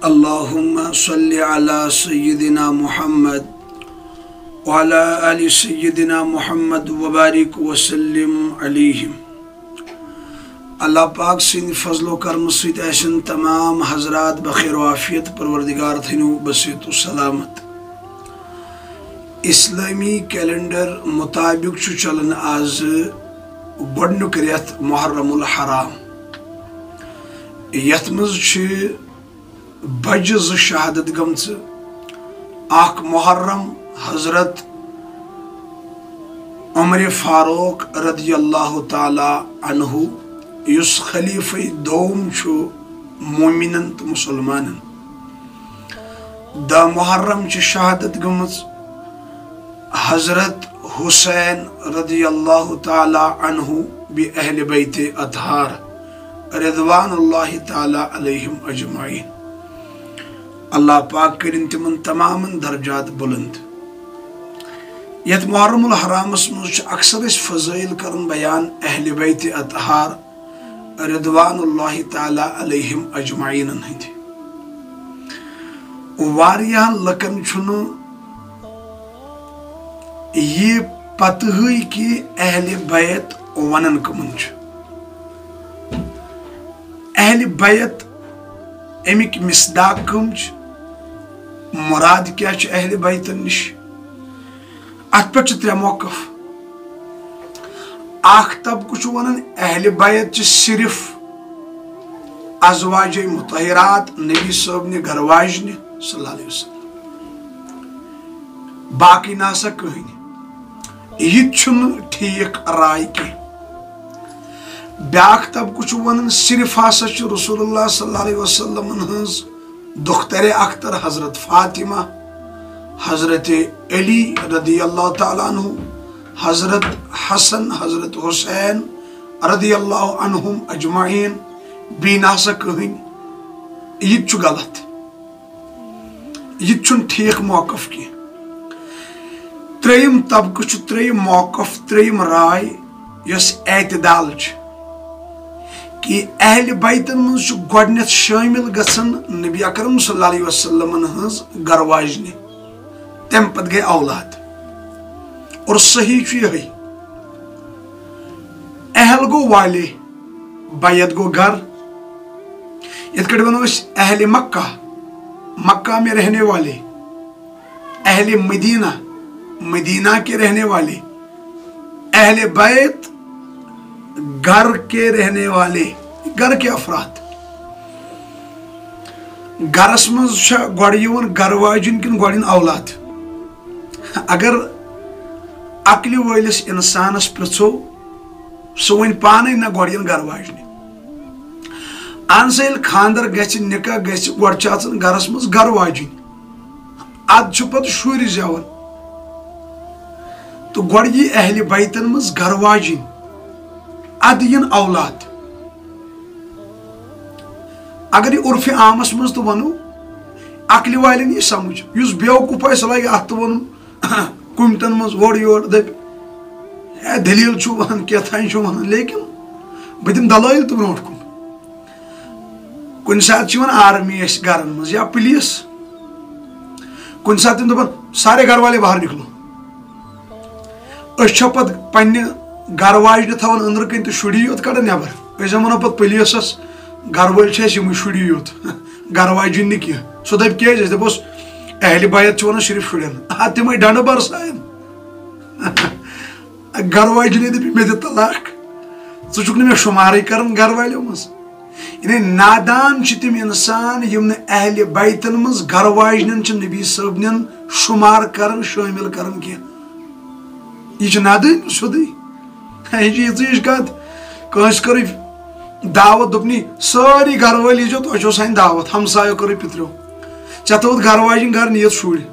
اللهم صل على سيدنا محمد وعلى آل سيدنا محمد وبارك وسلم عليهم. اللہ پاک سند فضل و کرم سۭتۍ آسن تمام حضرات بخیر و عافیت. پروردگار تھٲینو بصیت و سلامت. اسلامی کیلنڈر مطابق چھُ چلان آز گۄڈنیُک رٮ۪تھ محرم الحرام. یتھ منٛز چھِ بجہِ زٕ شہادت گٔمژٕ. اکھ محرم حضرت عمر فاروق رضی اللہ تعالیٰ عنہ یُس خلیفہ دوم چھُ مومنن تہٕ مسلمانن. دہ محرم چھِ شہادت گٔمٕژ حضرت حسین رضی اللہ تعالیٰ عنہ بی اہل بیت اطہار رضوان اللہ تعالیٰ علیہم اجمعین. اللہ پاک کرن تمن تمام درجات بلند. یت محرم الحرامس مز اکثر اس فضائل کرن بیان اہل بیت اطہار رضوان اللہ تعالیٰ علیہم اجمعین ہند. واریاہن لکن چھن یہ پتہ کہ اہل بیت ونن کمن چھ. اہل بیت امک مصداق کم چھ، مراد کیا چھ اہل بیتن نش. ات پہ ترے موقف. اخ طبقہ چھ ونان اہل بیت چھ صرف ازواج مطہرات نبی صاحب نے گھر واجن صلی اللہ علیہ وسلم، باقی ناسا کہین. یہ چھن ٹھیک رائے کی. بیاکھ طبقہ چھ ونان صرف ہسا چھ رسول اللہ صلی اللہ علیہ وسلم ہنز دختر اختر حضرت فاطمہ، حضرت علی رضی اللہ تعالیٰ عنہ، حضرت حسن، حضرت حسین رضی اللہ عنہم اجمعین بی ناسا کہین. یہ چھ غلط. یہ چھن ٹھیک موقف کی. تریم طبقہ چھ، تریم موقف، تریم رائے یس اعتدال چھ کہ اہل بیتن من گۄڈنیتھ شامل گژھن نبی اکرم صلی اللہ علیہ وسلم ہنز گھر واجنہ، تم پتہ گئی اولاد. اور صحیح چھ یہ اہل گو والے، بیت گو گھر. یت کٹ ونو اس اہل مکہ، مکہ میں رہنے والے، اہل مدینہ، مدینہ کے رہنے والے، اہل بیت گھر کے رہنے والے، گھر کے افراد. گھرس مز گۄڈٕ یِوان گھر واجن کن گۄڈٕ اولاد. اگر عقلہِ وٲلِس انسانس پرژھو سُہ ون پانے نہ گۄڈٕ ین گھر واجنہِ. اہن سا ییٚلہِ خاندر گژھِ، نکاح گژھِ، گۄڈٕ چھِ اژان گھرس مز گھر واجن. اد چھُ پتہٕ شُرۍ زیوان تہٕ گۄڈٕ یی اہل بیتن مز گھر واجن، اد ین اولاد. اگر یہ عرف عامس مز تو ونو عقل والن یہ سمجھ. یس بیوقوف آسہِ سُہ لگہِ اتھ ونُن کُمتن مز اورٕ یور دپ دلیل چھُ ونان کیٛاہ چھُ ونان، لیکن بہٕ دِمہٕ دلٲیل تہِ برونٛٹھ کُن. کُنہِ ساتہٕ چھِ یِوان آرمی اسہِ گرن مز یا پُلیٖس، کُنہِ ساتہٕ تِم دپان سارے گھر والے باہر نکلو. أسۍ چھا پتہٕ پننہِ گھر واجنہِ تھاوان أنٛدرٕ کٔنۍ تہٕ شُری یوت کڑان نٮ۪بر. أسۍ زن ونو پتہٕ پُلیٖسس گھر وٲلۍ چھِ اَسہِ یِمٕے شُری یوت، گھر واجِنۍ نہٕ کینٛہہ. سُہ دپہِ کیٛازِ؟ أسۍ دپوس اہل بیت چھِ ونان صرف شُرٮ۪ن. تِمے ڈنڈٕ برساین. گھر واجنہِ دپہِ مےٚ دِ طلاق، ژٕ چھُکھ نہٕ مےٚ شُمارٕے کران گھر والیو منٛز. یعنی نادان چھِ تِم انسان یِم نہٕ اہل بیتن منٛز گھر واجنٮ۪ن چھِ نبی صٲبنٮ۪ن شُمار کران، شٲمِل کران کینٛہہ. یہ چھِ نادٲنی سیوٚدُے. یہ چھِ یِژٕے کتھ. کٲنٛسہِ کٔرٕے دعوت، دوٚپنی سٲری گھر وٲلۍ ییٖزیو، تۄہہِ چھو سانہِ دعوت، ہمسایو کٔرٕے پِترِو، ژےٚ تھوٚوُتھ گھر واجِنۍ گھر نِیَتھ شُرۍ.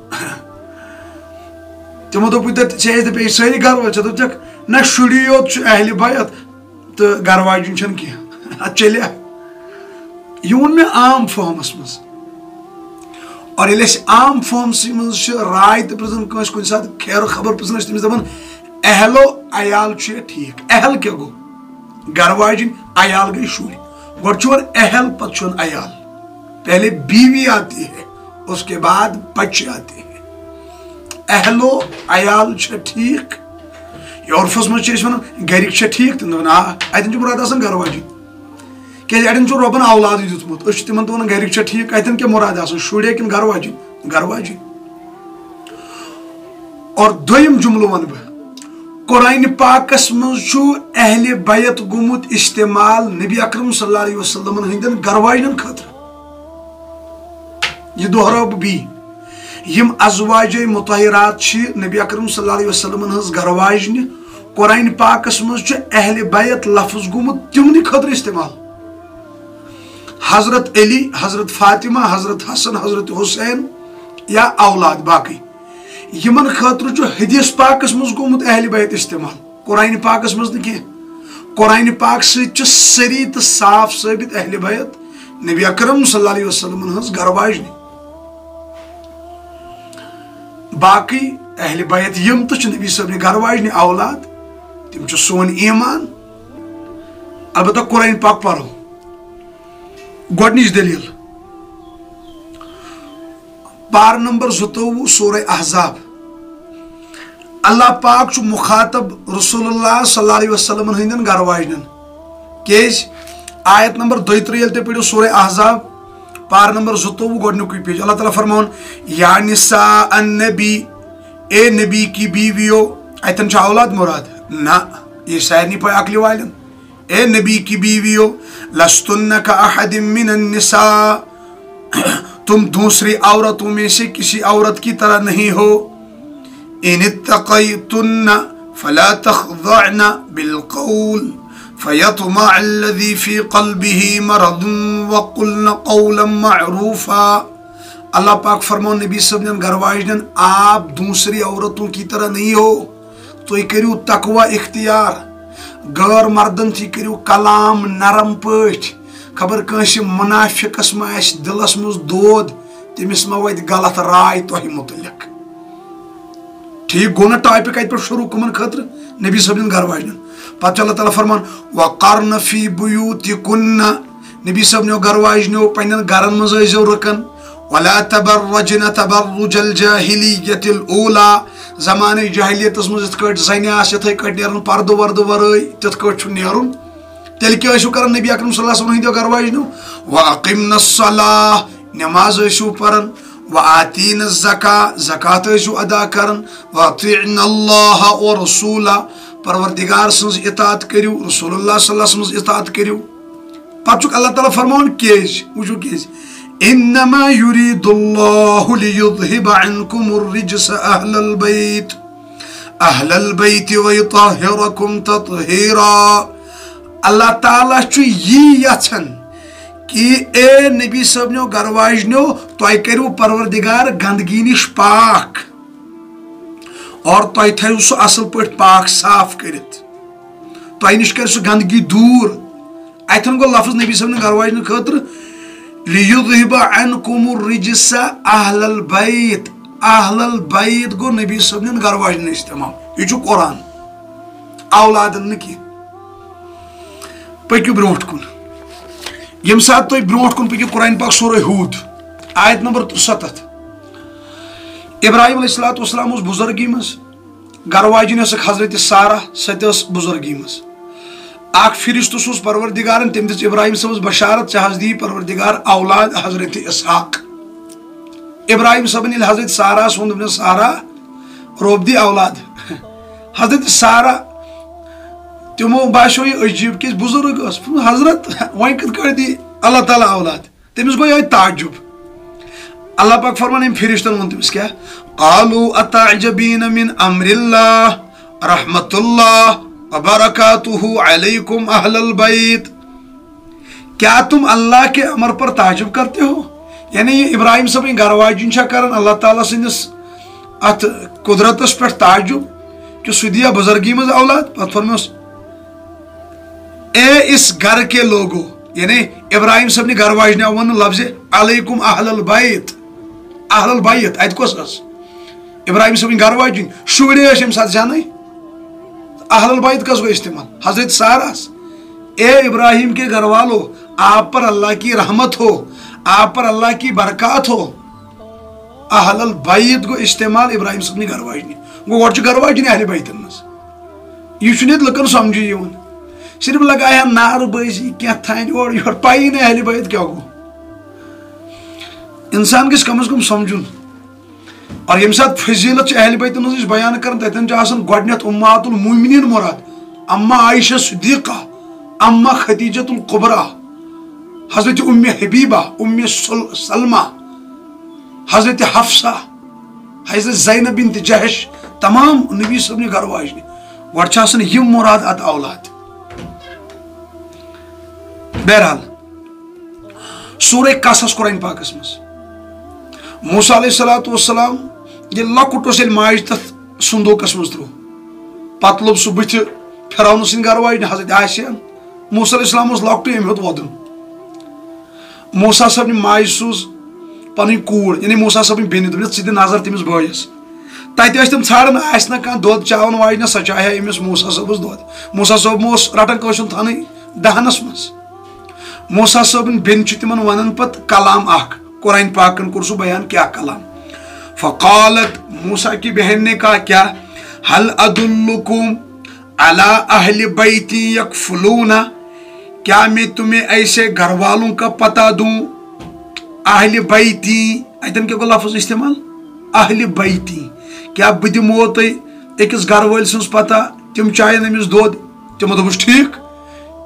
تِمو دوٚپُے ژےٚ ٲسۍ دپے سٲری گھر وٲلۍ، ژےٚ دوٚپُکھ نہ شُری یوت چھُ اہل بیت تہٕ گھر واجِنۍ چھنہٕ کینٛہہ. اتھ چلیا؟ یہ ووٚن مےٚ عام فہمس منٛز. اور ییٚلہِ أسۍ عام فہمسٕے منٛز چھِ راے تہِ پرٛژھان کٲنٛسہِ، کُنہِ ساتہٕ خیرو خبر پرٛژھان ٲسۍ تٔمِس دپان اہلو عیال چھُ یہِ ٹھیٖک. اہل کیٛاہ گوٚو؟ گھر واجِنۍ، عیال گٔے شُرۍ. گۄڈٕ چھُ وۄنۍ اہل، پتہٕ چھُ وۄنۍ عیال. پہلے بیوی آتی ہے، اس کے بعد بچے آتے ہیں۔ اہل و عیال چھا ٹھیک، یہ عرفس مز چھِ أسۍ ونان گرِک چھا ٹھیک، تِم دپان آ، اتن چھُ مراد آسان گھر واجِنۍ، کیازِ اڑٮ۪ن چھُ رۄبن اولادٕے دیُتمُت، أسۍ چھِ تِمن تہِ ونان گرِک چھا ٹھیک، اتن کیٛاہ مراد آسان شُرے کِنہٕ گھر واجِنۍ؟ گھر واجِنۍ۔ اور دوٚیِم جملہٕ ونہٕ بہٕ، قرآن پاکس مز چھُ اہل بیت گوٚمُت استعمال نبی اکرم صلی اللہ علیہ وسلم ہٕنٛدٮ۪ن گھر واجنٮ۪ن خٲطرٕ۔ یہ دہراو بہٕ بیٚیہِ، یم ازواجے مطہرات چھِ نبی اکرم صلی اللہ علیہ وسلم ہٕنٛز گھر واجنہِ، قرآن پاکس مز چھُ اہل بیت لفظ گوٚمُت تِمنٕے خٲطرٕ استعمال۔ حضرت علی، حضرت فاطمہ، حضرت حسن، حضرت حسین یا اولاد باقی، یمن خاطرٕ چھُ حدیث پاکس مز گوٚمُت اہل بیت استعمال، قرآن پاکس مز نہٕ کینٛہہ۔ قرآن پاک سۭتۍ چھُ سری تہٕ صاف ثٲبت اہل بیت نبی اکرم صلی اللہ علیہ وسلم ہٕنٛز گھر واجنہِ۔ باقی اہل بیت یم تہِ چھِ نبی صٲبنہِ گھر واجنہِ اولاد، تِم چھِ سون ایمان۔ البتہ قرآن پاک پرو گۄڈنِچ دلیٖل، پار نمبر 22 سورہ احزاب، اللہ پاک چھُ مخاطب رسول اللہ صلی اللہ علیہ وسلم ہٕنٛدٮ۪ن گھر واجنٮ۪ن، کیازِ آیت نمبر 32 ییٚلہِ تُہۍ پٔرِو سورہ احزاب پار نمبر 22 گۄڈنیُکُے پیج، اللہ تعالیٰ فرماون یا نساء النبی، اے نبی کی بیویو، اتن چھا اولاد مراد؟ نہ، یہ سارنٕے پاے عقلہِ والٮ۪ن۔ اے نبی کی بیویو لستن کاحد من النساء، تم دوسری عورتوں میں سے کسی عورت کی طرح نہیں ہو۔ ان اتقیتن فلا تخضعن بالقول فیطمع الذی فی قلبہ مرض وقلن قولا معروفا۔ اللہ پاک فرماؤ نبی صاحب نے گھر واجنن، آپ دوسری عورتوں کی طرح نہیں ہو، تُہۍ کٔرِو تقوی اختیار، غیر مردن تھی کٔرِو کلام نرم پٲٹھۍ، خبر کٲنٛسہِ منافقس ما آسہِ دلس منٛز دود، تٔمِس ما واتہِ غلط راے تۄہہِ متعلق۔ ٹھیک گوٚو نا ٹاپک اتہِ پٮ۪ٹھ شروع کٕمن خٲطرٕ؟ نبی صٲبنٮ۪ن گھر واجنٮ۪ن۔ پتہٕ چھُ اللہ تعالیٰ فرمان وقرن فی بیوتکن، نبی صٲبنیو گھر واجنیو پننٮ۪ن گھرن منٛز ٲسۍزیو رُکن، ولا تبرجن تبرج الجاہلیۃ الاولی، زمانہ جاہلیتس منٛز یِتھ کٲٹھۍ زنہِ آسہٕ یِتھٕے کٲٹھۍ نیرُن پردٕ وردٕ ورٲے، تِتھ کٲٹھۍ چھُ نیرُن۔ تیٚلہِ کیٛاہ ٲسِو کران نبی اکرم صلی اللہ علیہ وسلم ہٕنٛدیو گھر واجنیو؟ واقمن الصلاۃ، نماز ٲسِو پران، وآتین الزکاۃ، زکات ٲسِو ادا کران، واطیعن اللہ ورسولہ، پروردگار سٕنٛز اطاعت کٔرِو، رسول اللہ صلی اللہ علیہ وسلم سٕنٛز اطاعت کٔرِو۔ پتہٕ چھُکھ اللہ تعالیٰ فرماوان کیٛازِ، وٕچھو کیٛازِ، انما یرید اللہ لیذہب عنکم الرجس اہل البیت ویطہرکم تطہیرا۔ اللہ تعالیٰ چھُ یی یژھان کہ اے نبی صٲبنیو گھر واجنیو تۄہہِ کٔرِو پروردگار گندگی نِش پاک، اور تۄہہِ تھٲیِو سُہ اصل پٲٹھۍ پاک صاف کٔرِتھ، تۄہہِ نِش کرِ سُہ گندگی دوٗر۔ اتھن گوٚو لفظ نبی صٲبنہِ گھر واجنہِ خٲطرٕ لیذہب عنکم الرجس اہل البیت، اہل البیت گوٚو نبی صٲبنٮ۪ن گھر واجنٮ۪ن استعمال، یہ چھُ قرآن، اولادن نہٕ کینٛہہ۔ پٔکِو برونٛٹھ کُن، ییٚمہِ ساتہٕ تُہۍ برونٛٹھ کُن پٔکِو قرآن پاک سورہ ہوٗد آیت نمبر 73، ابراہیم علیہ الصلوۃ والسلام اوس بُزرگی منٛز، گھر واجِنۍ ٲسٕکھ حضرت سارہ، سۄ تہِ ٲس بُزرگی منٛز۔ اکھ فرشتہٕ سوٗز پروردگارن، تٔمۍ دِژ ابراہیم صٲبس بشارت، ژےٚ حظ دِیی پروردگار اولاد حضرت اسحاق۔ ابراہیم صٲبن ییٚلہِ حضرت سارہس ووٚن، دوٚپنس سارہ رۄب دی اولاد، حضرت سارہ تِمو باسیو یہِ عجیٖب، کیازِ بُزرگ ٲس، حضرت وۄنۍ کِتھ کٲٹھۍ دی اللہ تعالیٰ اولاد؟ تٔمِس گوٚو یِہوٚے تعجُب۔ اللہ پاک فرمان أمۍ فرشتن ووٚن تٔمِس کیٛاہ؟ قالوا اتعجبین من امر اللہ رحمت اللہ وبرکاتہ علیکم اہل البیت، کیا تم اللہ کے امر پر تعجب کرتے ہو؟ یعنی یہ ابراہیم صٲبٕنۍ گھر واجِنۍ چھا کران اللہ تعالیٰ سٕنٛدِس اتھ قدرتس پٮ۪ٹھ تعجب کہ سُہ دِیا بُزرگی منٛز اولاد؟ پتہٕ فرموس اے اس گھر کے لوگو، یعنی ابراہیم صٲبنہِ گھر واجنیو ووٚن لفظ علیکم اہل البیت، اہل البیت اتہِ کۄس ٲس؟ ابراہیم صٲبنۍ گھر واجِنۍ، شُرۍ ٲسۍ ییٚمہِ ساتہٕ زینے، اہل البیت کس گوٚو استعمال؟ حضرت سارہس۔ اے ابراہیم کے گھر والو، آپ پر اللہ کی رحمت ہو، آپ پر اللہ کی برکات ہو. اہل البیت گو استعمال ابراہیم صبنی گھر واجنی گو گۄڈٕ چھُ گھر واجنی اہل بیتن منٛز. یہ چھُنہٕ ییٚتہِ لُکن سمجھی یِوان. صرف لگایا نار بٲزی کینٛہہ تھانہِ اورٕ یورٕ پایی نہٕ اہل بیت کیٛاہ گوٚو. انسان گژھِ کم از کم سمجھُن. اور ییٚمہِ ساتہٕ فضیلت چھِ اہل بیتن ہٕنٛز بیان کران تتٮ۪ن چھُ آسان گۄڈٕنیتھ امہات المومنین مراد. اما عائشہ صدیقہ، اما خدیجۃ القبرا، حضرت ام حبیبہ، ام سلمہ، حضرت حفصہ، حضرت زینب بنت جہش، تمام نبی صاحب نے گھر واجنہِ. گۄڈٕ چھِ آسان یِم مراد اتھ اولاد. بہرحال سورہ قصص قرآن پاکس منٛز موسیٰ علیہ الصلوۃ والسلام ییٚلہِ لۄکُٹ اوس ییٚلہِ ماجہِ تتھ صندوقس منٛز ترٛوو پتہٕ لوٚب سُہ بٕتھِ فرعون سٕنٛدِ گھر واجنہِ حضرت عائشہ. موسیٰ علیہ السلام اوس لۄکٹُے أمۍ ہیوٚت وۄدُن. موسیٰ صٲبنہِ ماجہِ سوٗز پنٕنۍ کوٗر یعنی موسیٰ صٲبنہِ بیٚنہِ دوٚپنس ژٕ دِ نظر تٔمِس بٲیِس. تتہِ ٲسۍ تِم ژھانڈان آسہِ نا کانٛہہ دۄد چاوان واجنہِ سۄ چاہے أمِس موسیٰ صٲبس دۄد. موسیٰ صٲب ما اوس رٹان کٲنٛسہِ ہُنٛد تھاونٕے دہنس منٛز. موسیٰ صٲبن بیٚنہِ چھِ تِمن ونان پتہٕ کلام اکھ. قرآن پاکن کوٚر سُہ بیان کیٛاہ کلام. فقالت موسیٰ کی بہن نے کہا کیا هل ادلکم علی اہل بیتی یکفلون، کیا میں تمہیں ایسے گھر والوں کا پتہ دوں. اہل بیتی اتن کیا گو لفظ استعمال اہل بیتی. کیا بہٕ دِمو تۄہہِ أکِس گھر وٲلۍ سٕنٛز پتہ تِم چاین أمِس دۄد. تِمو دوٚپُس ٹھیٖک.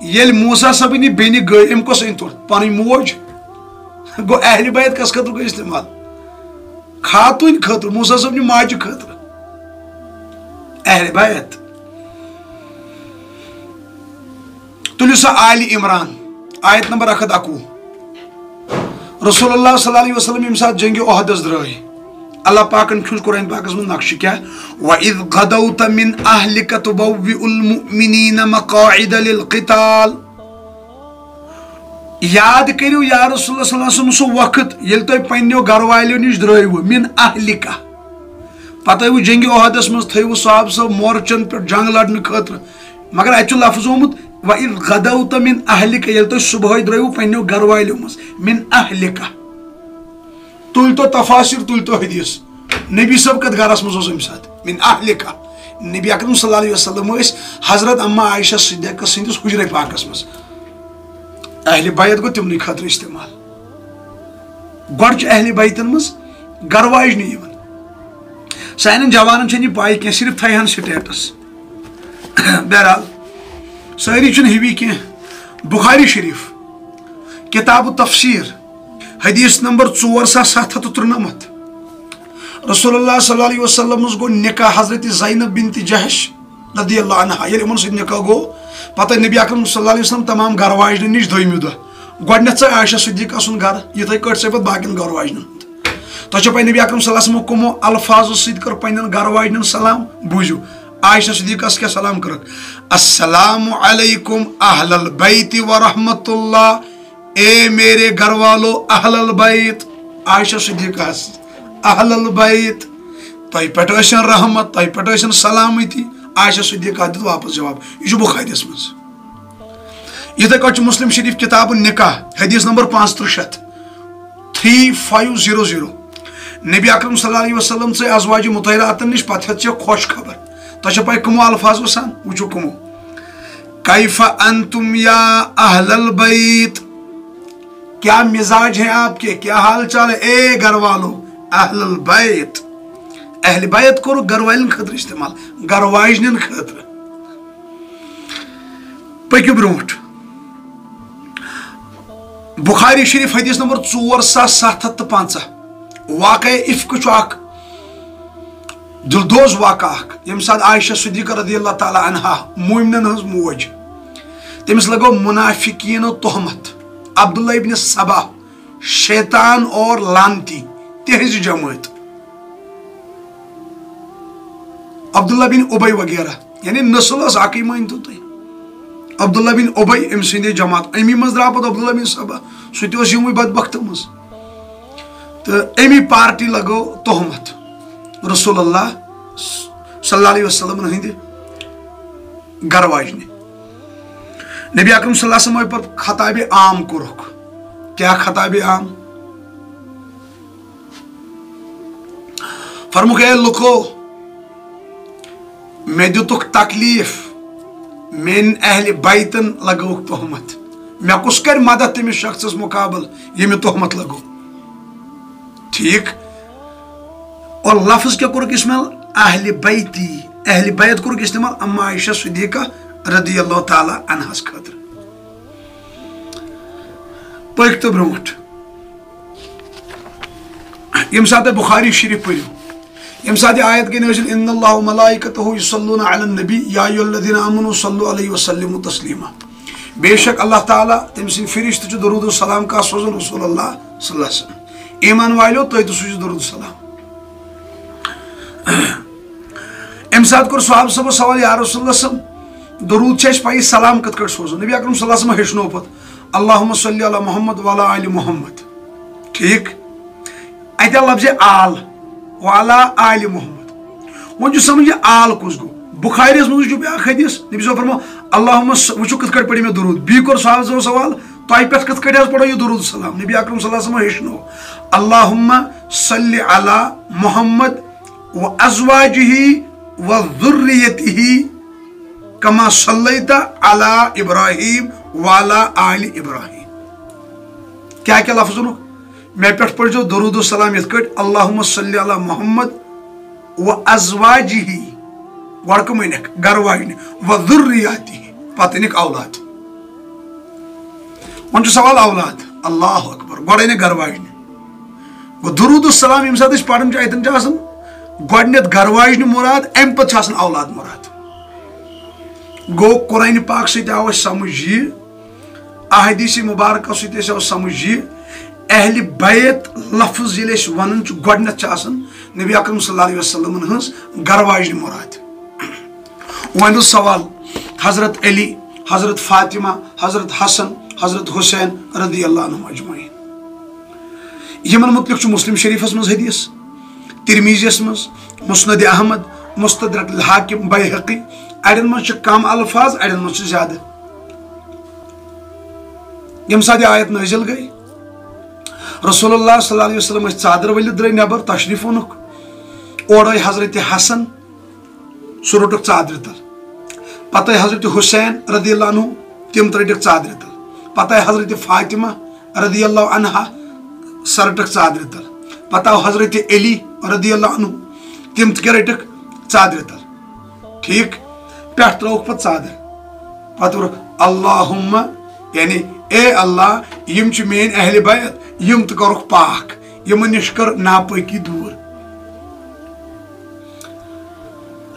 ییٚلہِ موسیٰ صٲبنہِ بیٚنہِ گٔے أمۍ کۄس أنۍ تورٕ پنٕنۍ موج. گوٚو اہل بیت کس خٲطرٕ گوٚو استعمال خاتوٗنۍ خٲطرٕ موسیٰ صٲبنہِ ماجہِ خٲطرٕ اہل بیت. تُلِو سا آلِ عمران آیت نمبر 111. رسول اللہ صلی اللہ علیہ وسلم ییٚمہِ ساتہٕ جنگِ احدس درٛاے اللہ پاکن کھیوٗنٛچ قرآن پاکس منٛز نقشہٕ کیٛاہ وَإِذْ غَدَوْتَ مِنْ أَهْلِكَ تُبَوِّئُ الْمُؤْمِنِينَ مَقَاعِدَ لِلْقِتَالِ. یاد کٔرِو یا رسول اللہ صلی اللہ علیہ وسلم سُہ وقت ییٚلہِ تُہۍ پننیو گھر والیو نِش درٛٲیوٕ مِن أهْلِكَ پتہٕ آیوٕ جنگِ احدس منٛز تھٲیوٕ صحابہٕ صٲب مورچن پٮ۪ٹھ جنگ لڑنہٕ خٲطرٕ. مگر اتہِ چھُ لفظ آمُت وَإِذْ غَدَوْتَ مِنْ أَهْلِكَ ییٚلہِ تُہۍ صبحٲے درٛٲیوٕ پننیو گھر والیو منٛز مِن أَهْلِكَ. تُلۍ تو تفاصر تُلۍ تو حدیث نبی صٲب کتھ گھرس منٛز اوس امہِ ساتہٕ مِن أَهْلِكَ. نبی اکرم صلی اللہ علیہ وسلم ٲسۍ حضرت اما عائشہ صدیقہ سٕنٛدِس حجرے پاکس منٛز. اہل بیت گوٚو تِمنٕے خٲطرٕ استعمال. گۄڈٕ چھُ اہل بیتن منٛز گھر واجنہِ یِوان. سانٮ۪ن جوانن چھنہٕ یہِ پاے کینٛہہ صرف تھایہن سٹیٹس. بہرحال سٲری چھِنہٕ ہِوی کینٛہہ. بخاری شریف کتاب تفسیر حدیث نمبر 4793. رسول اللہ صلی اللہ علیہ وسلم گو نکاح حضرت زینب بنت جہش رضی اللہ عنہا. ییٚلہِ یِمن سۭتۍ نکاح گوٚو پتہٕ نبی اکرم صلی اللہ علیہ وسلم تمام گھر واجنٮ۪ن نِش دوٚیمہِ دۄہ گۄڈٕنیتھ ژاے عائشہ صدیقہ سُنٛد گھر یِتھٕے کٲٹھۍ ژاے پتہٕ باقین گھر واجنٮ۪ن ہُنٛد. تۄہہِ چھو پاے نبی اکرم صلی اللہ علیہ وسلم کٕمو الفاظو سۭتۍ کٔر پننٮ۪ن گھر واجنٮ۪ن سلام. بوٗزِو عائشہ صدیقہس کیٛاہ سلام کٔرٕکھ السلام علیکم اہل البیت ورحمۃ اللہ. اے میرے گھر والو اہل البیت. عائشہ صدیقہس اہل البیت تۄہہِ پٮ۪ٹھ ٲسِن رحمت تۄہہِ پٮ۪ٹھ ٲسِن سلامتی. عائشہ صدیقہ دِژ واپس جواب. یہِ چھُ بخاریس منٛز. یِتھٕے کٲٹھۍ چھُ مسلم شریف کتاب النکاح حدیث نمبر 3500. نبی اکرم صلی اللہ علیہ وسلم ژاے ازواج مطہراتن نِش پتہٕ ہیٚژ ژےٚ خۄش خبر. تۄہہِ چھو پاے کٕمو الفاظو سان وٕچھو کٕمو کیف انتم یا اہل البیت. کیا مزاج ہیں آپ کے کیا حال چال ہے اے گھر والو اہل البیت. اہل بیت کوٚر گھر والٮ۪ن خٲطرٕ استعمال گھر واجنٮ۪ن خٲطرٕ. پٔکِو برونٛٹھ. بخاری شریف حدیث نمبر 4750. واقعہ افق چھُ اکھ دلدوز واقعہ اکھ ییٚمہِ ساتہٕ عائشہ صدیقہ رضی اللہ تعالیٰ عنہا مومنن ہٕنٛز موج تٔمِس لگو منافقیٖنو تہمت عبداللہ ابن سبا شیطان اور لانتی تہنٛزِ جمٲژ عبداللہ بن ابی وغیرہ یعنی نسل ٲس اکٕے مٲنتو تُہۍ عبداللہ بن ابی أمۍ سٕنٛدے جماعت امی منٛز درٛاو پتہٕ عبداللہ بن سبا سُہ تہِ اوس یِموٕے بدبختو منٛز تہٕ امی پارٹی لگو تہمت رسول اللہ صلی اللہ علیہ وسلم ہندِ گھر واجنہِ. نبی اکرم صلی اللہ علیہ وسلم پر خطاب عام کوٚرُکھ. کیٛاہ خطاب عام فرموک اے لکو میں دتک تکلیف من اہل بیتن لگوک تہمت میں کس کر مدد تمس شخص مقابل یہ میں تہمت لگو ٹھیک اور لفظ کیا کورک استعمال اہل بیتی اہل بیت کورک استعمال اما عائشہ صدیقہ رضی اللہ تعالی عنہ خاطر پک تو برونٹ یم ساتھ بخاری شریف پڑھو یم ساتھ آیت گئی نازل ان اللہ و ملائکتہ یصلون علی النبی یا ایھا الذین آمنوا صلوا علیہ وسلموا تسلیما بے شک اللہ تعالیٰ تم سن فرشتہ چھ درود و سلام کا سوزن رسول اللہ صلی اللہ علیہ وسلم ایمان والو تُہۍ تہ سوزِو درود و سلام ام ساتھ کور صحابہ صاحب سوال یا رسول اللہ صلی اللہ علیہ وسلم درود چھ پائی سلام کت کٹ سوزن نبی اکرم صلی اللہ علیہ وسلم ہیچنو پت اللہم صلی علی محمد وعلی آل محمد ٹھیک اتیا لفظ آل وعلی آل محمد ون جو سمجھ آل کس گو بخاری اس مجھ جو بیاکھ حدیث نبی صلی اللہ علیہ وسلم اللہم وچو کت کٹ پڑی میں درود بی کور صحابہ صاحب سوال تۄہہِ پٮ۪ٹھ کِتھ کٔٹھۍ حظ پڑھو یہِ درود سلام نبی اکرم صلی اللہ علیہ وسلم ہیچنو اللہم صلی علی محمد و ازواجہ و ذریتہ کما صلیت علی ابراہیم وعلی آل ابراہیم کیا لفظ میں پہ پڑھو درود السلام یت کٹ اللہم صلی علی محمد و ازواجہ گۄڈٕ کٕم أنِکھ گھر واجنہِ و ذریاتہ پتہٕ أنِکھ اولاد ون چھُ سوال اولاد اللہ اکبر گۄڈٕ أنِکھ گھر واجنہِ گوٚو درود السلام ییٚمہِ ساتہٕ أسۍ پران چھِ اتٮ۪ن چھِ آسان گۄڈٕنٮ۪تھ گھر واجنہِ مراد امہِ پتہٕ چھِ آسان اولاد مراد گو قرآن پاک سۭتۍ آو اسہِ سمجھ یہِ احادیث مبارکہ سۭتۍ اسہِ آو سمجھ یہِ اہل بیت لفظ ییٚلہِ أسۍ ونان چھِ گۄڈٕنٮ۪تھ چھِ آسان نبی اکرم صلی اللہ علیہ وسلم ہٕنٛز گھر واجنہِ مراد وۄنۍ اوس سوال حضرت علی حضرت فاطمہ حضرت حسن حضرت حسین رضی اللہ عنہم اجمعین یمن متعلق چھُ مسلم شریفس منٛز حدیث ترمیزیس منٛز مسند احمد مستدرک الحاکم بیہقی اڑین منٛز چھِ کم الفاظ اڑین منٛز چھِ زیادٕ ییٚمہِ ساتہٕ یہِ آیت نٲزِل گٔے رسول اللہ صلی اللہ علیہ وسلم ٲسۍ ژادر ؤلِتھ درٛاے نٮ۪بر تشریف اوٚنُکھ اورٕ آے حضرت حسن سُہ روٚٹُکھ ژادرِ تل پتہٕ آے حضرت حسین رضی اللہ عنہ تِم ترٛٹِکھ ژادرِ تل پتہٕ آے حضرت فاطمہ رضی اللہ عنہا سۄ رٔٹٕکھ ژادرِ تل پتہٕ آو حضرت علی رضی اللہ عنہ تِم تہِ رٔٹِکھ ژادرِ تل ٹھیک پٮ۪ٹھ ترٛٲوُکھ پتہٕ ژادر پتہٕ ووٚنُکھ اللہُمہ یعنی اے اللہ یم چھِ میٲنۍ اہل بیت یم تہِ کروکھ پاک یمن نِش کر ناپٲکی دوٗر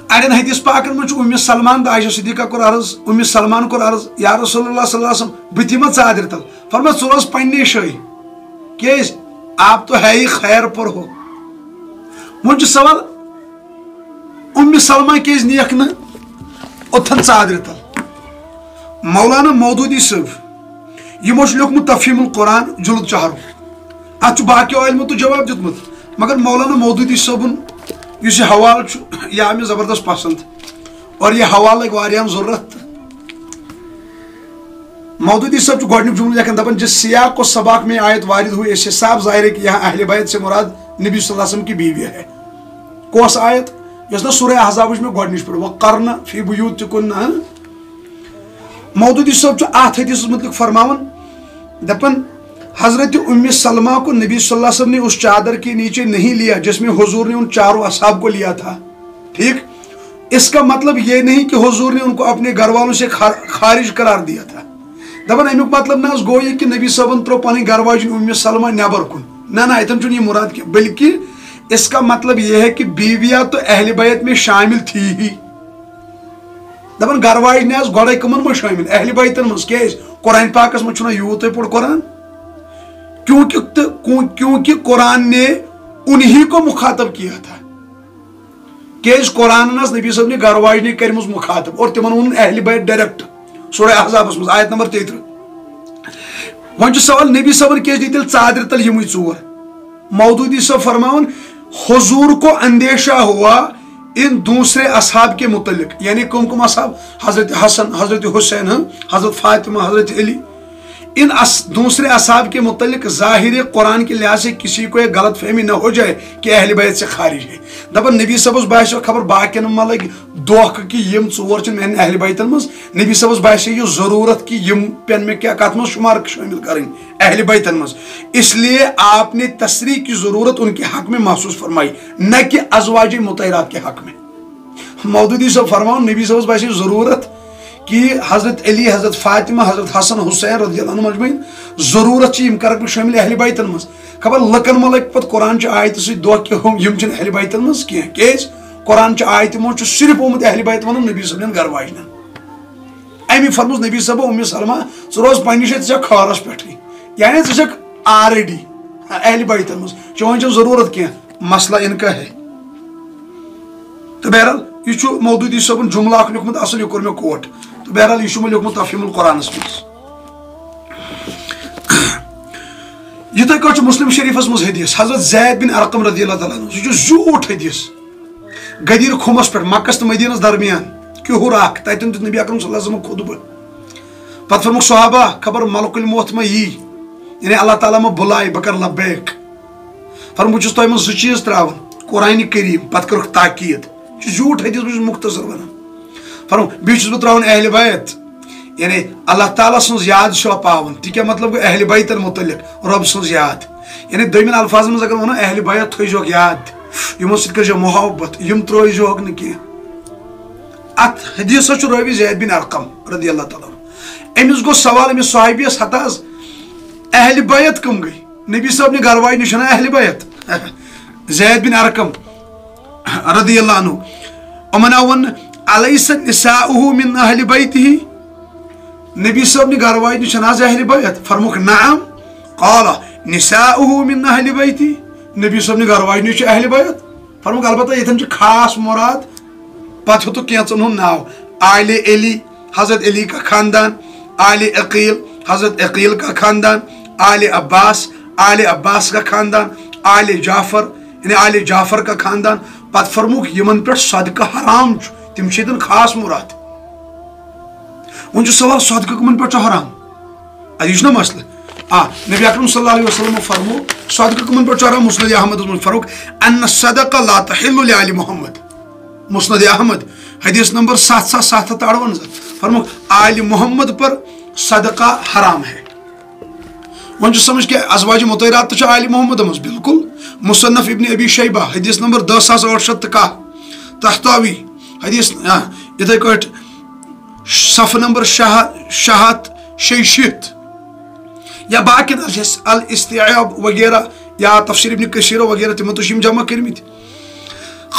اڑین حدیث پاکن منٛز چھُ اُمہِ سلمان تہٕ عائشہ صدیقہ کوٚر عرض اُمہِ سلمان کوٚر عرض یا رسول اللہ صلی اللہ علیہ وسلم بہٕ تہِ یِمہ ژادرِ تل فرمایا ژٕ روز پننی جایہِ کیازِ آپ تو ہے ہی خیر پر ہو وۄنۍ چھُ سوال اُمہِ سلما کیازِ نِیکھ نہٕ اوٚتھن ژادرِ تل مولانا مودودی صٲب یمو چھُ لیوکھمُت تفہیم القرآن جلد چہرو اتھ چھُ باقیو علمو تہِ جواب دیُتمُت مگر مولانا مودودی صٲبُن یُس یہِ حوالہٕ چھُ یہِ آو مےٚ زبردست پسند اور یہِ حوالہٕ لگہِ واریاہن ضروٗرت تہٕ مودودی صاحب چھُ گۄڈنیُک جملہٕ لیکھان دپان جس سیاق و سباق میں آیت وارد ہوئی اس سے صاف ظاہر ہے کہ یہاں اہل بیت سے مراد نبی صلی اللہ علیہ وسلم کی بیوی ہے کۄس آیت یۄس نا سورہ احزابٕچ مےٚ گۄڈنِچ پٔر وقرن فی بیوٗتِکُن مودودی صٲب چھُ اتھ حدیثس متعلق فرماوان دپان حضرت ام سلمہ کو نبی صلی اللہ علیہ وسلم نے اس چادر کے نیچے نہیں لیا جس میں حضور نے ان چاروں اصحاب کو لیا تھا ٹھیک اس کا مطلب یہ نہیں کہ حضور نے ان کو اپنے گھر والوں سے خارج قرار دیا تھا دپان امیُک مطلب نہ گو یہ کہ نبی صٲبن ترٛوو پنٕنۍ گھر واجِنۍ ام سلمہ نٮ۪بر کُن نہ اتٮ۪ن چھُنہٕ یہِ مُراد کینٛہہ بلکہ اس کا مطلب یہ ہے کہ بیویاں تو اہل بیت میں شامل تھی ہی دپان گھر واجنہِ آسہٕ گۄڈے کٕمن منٛز شٲمِل اہل بیتن منٛز کیازِ قرآن پاکس منٛز چھُنہ یوٗتٕے پوٚر قرآن کیونکہ قرآن نے انہی کو مخاطب کیا تھا کیازِ قرآن نبی صاحب نے گھر واجنہِ کرمٕژ مخاطب اور تمن ووٚنُن اہل بیت ڈائریکٹ سورہ احزابس منٛز آیت نمبر 33 وۄنۍ چھُ سوال نبی صاحبن کیازِ دِتۍ تیٚلہِ ژادرِ تل یِمٕے ژور مودودی صاحب فرماون حضور کو اندیشہ ہوا ان دوسرے اصحاب کے متعلق یعنی کم اصحاب حضرت حسن حضرت حسین حضرت فاطمہ حضرت علی ان دوسرے اصحاب کے متعلق ظاہر قرآن کے لحاظ سے کسی کو ایک غلط فہمی نہ ہو جائے کہ اہل بیت سے خارج ہے. دپان نبی صبس باسو خبر باقین ما لگ دھوکہ کہ یم ژور چھ میانن اہل بیتن مز. نبی صبس باسے یہ ضرورت کہ یم پین میں کیا کت مز شمار شامل کریں اہل بیتن مز. اس لیے آپ نے تصریح کی ضرورت ان کے حق میں محسوس فرمائی نہ کہ ازواج مطہرات کے حق میں. مودودی صاحب فرماؤ نبی صبس باسے ضرورت کہ حضرت علی حضرت فاطمہ حضرت حسن حسین رضی اللہ عنہ مجمعین ضرورت چھ یم کرک شامل اہل بیتن مز. خبر لکن ما لگ پت قرآن چہ آیت سی دہ کہ یم چھ اہل بیتن مز کی کیز قرآن چہ آیت مو چھ صرف آمت اہل بیت ون نبی صبن گھر واجن. امی فرموس نبی صاحب ام سلمہ ثہ روز پنہ جائے ژے خارس پہ یعنی ژے چھکھ آلریڈی اہل بیتن مز چون چھ ضرورت کی مسئلہ ان کا ہے. تو بہرحال یہ مودودی صبن جملہ اخ لیکھمت اصل یہ کور میں کوٹ. تو بہرحال یہ میں لیکھمت تفہیم القرآن مز. یتھے کٹ مسلم شریفس مز حدیث حضرت زید بن ارقم رضی اللہ تعالیٰ عنہ سہ زیوٹ حدیث غدیر خمس پہ مکس تو مدینس درمیان کہر اخ تتن دیت نبی اکرم صلی اللہ علیہ وسلم خطبہ. پتہ فرموک صحابہ خبر ملک الموت ما یی یعنی اللہ تعالیٰ ما بلائے بہ کر لبیک. فرموک بہ چھس تۄہہِ منٛز زٕ چیٖز تراون قرآن کریم پتہ کٔرٕکھ تاکید زیوٹ حدیث بہ چھس مختصر ونان. فرموک بیٚیہِ چھُس بہ تراون اہل بیت یعنی اللہ تعالیٰ سنز یاد چھو پاون. تہ کیا مطلب گو اہل بیتن متعلق رب سنز یاد یعنی دویمن الفاظن مز اگر ونو اہل بیت تھٲیزیوکھ یاد یمو سۭتۍ کٔرزیو محبت یم ترٲیزیوکھ نہٕ کینٛہہ. ات حدیث چھُ راوی زید بن ارقم رضی اللہ تعالیٰ عنہ. امس گو سوال امس صحابیس ہتا اہل بیت کم گئی نبی صاحب نے گھر واجنہ چھنا اہل بیت. زید بن ارقم رضی اللہ عنہ امنا ون الیس نساؤہ من اہل بیتہ نبی صاحب نے گھر واجنہ چھنا اہل بیت. فرموک نعم قال نساؤہ من اہل بیتہ نبی صاحب نے گھر واجنہ چھ اہل بیت. فرموک البتہ یتن چھ خاص مراد پتہ ہو تو کینچن ہند ناو آل علی حضرت علی کا خاندان آل عقیل حضرت عقیل کا خاندان آل عباس کا خاندان آل جعفر یعنی آل جعفر کا خاندان. پتہ فرموک یمن پہ صدقہ حرام تم چھ خاص مراد. ون سوال صدقہ کمن پہ حرام یہ مسئلہ نبی اکرم صلی اللہ علیہ وسلم فرمو صدقہ کمن پہ حرام. مسند احمد من فرموک ان الصدقہ لا تحل لآل محمد مسند احمد حدیث نمبر 7758 فرموک آل محمد پر صدقہ حرام ہے. ون سمجھ کہ ازواج مطہرات تو آل محمد مز بالکل. مصنف ابن ابی شیبہ حدیث نمبر 10810 تحتاوی حدیث اتھے کٹ صفحہ نمبر 666 یا باقی الاستیعاب وغیرہ یا تفسیر ابن کثیر وغیرہ تمو تو جمع کرمت.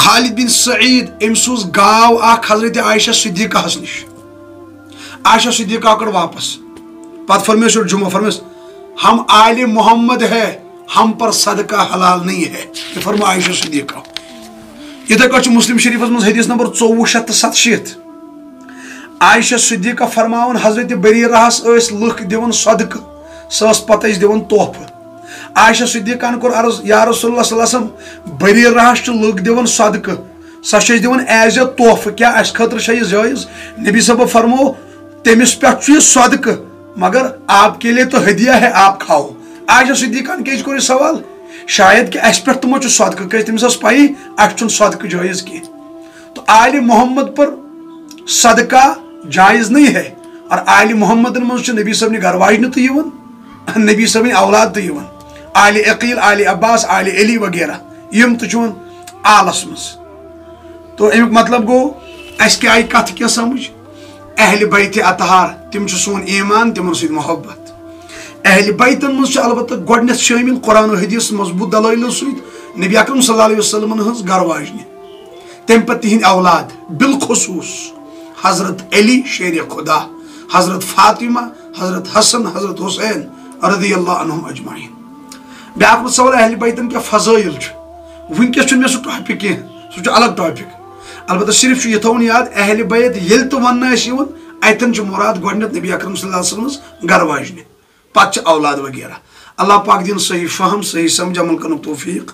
خالد بن سعید ام سوز گاو اخ حضرت عائشہ صدیقہ ہس نش. عائشہ صدیقہ کر واپس پتہ فرمیس جمعہ فرمیس ہم آل محمد ہے ہم پر صدقہ حلال نہیں ہے. یہ فرمو عائشہ صدیقہ. اتھے کٹ مسلم شریفس مز حدیث نمبر 2467 عائشہ صدیقہ فرماون حضرت بریرہس اس لکھ دیون صدقہ سس پتہ دیون تحفہ. عائشہ صدیقہ کور عرض یا رسول اللہ صلی اللہ علیہ وسلم بریرہس چھ لکھ دیون صدقہ سا چھ دیون ایز اے تحفہ کیا اس خاطر چھ یہ جائز. نبی صاحب فرمو تمس پہ چھ صدقہ مگر آپ کے لیے تو ہدیہ ہے آپ کھاؤ. عائشہ صدیقہ کیج کور سوال شاید کہ اس پہ تمو چھ صدقہ کہ تمس اس پائی اس چھ صدقہ جائز کی. تو آل محمد پر صدقہ جائز نہیں ہے اور آل محمد مز نبی صاحب نے گھر واجنہ تو یون نبی صاحب نے اولاد تو یون آل عقیل آل عباس آل علی وغیرہ یم تو چون آلس مز. تو امیک مطلب گو اس کے آئی کت کیا سمجھ اہل بیت اطہار تم سون ایمان تمن سۭتۍ محبت. اہل بیتن مز البتہ گۄڈنیتھ شامل قرآن و حدیث مضبوط دلائلو سۭتۍ نبی اکرم صلی اللہ علیہ وسلم ہنز گھر واجنہ تم پتہ تہند اولاد بالخصوص حضرت علی شیر خدا حضرت فاطمہ حضرت حسن حضرت حسین رضی اللہ عنہم اجمعین. بیاکھ سوال اہل بیتن کیا فضائل ونکس میں سہ ٹاپک کی سہ الگ ٹاپک. البتہ صرف یہ تھون یاد اہل بیت یل تو ون اتن مراد گۄڈنیتھ نبی اکرم صلی اللہ علیہ وسلم گھر واجنہ پتہ اولاد وغیرہ. اللہ پاک دین صحیح فہم صحیح سمجھ عمل کرنک توفیق.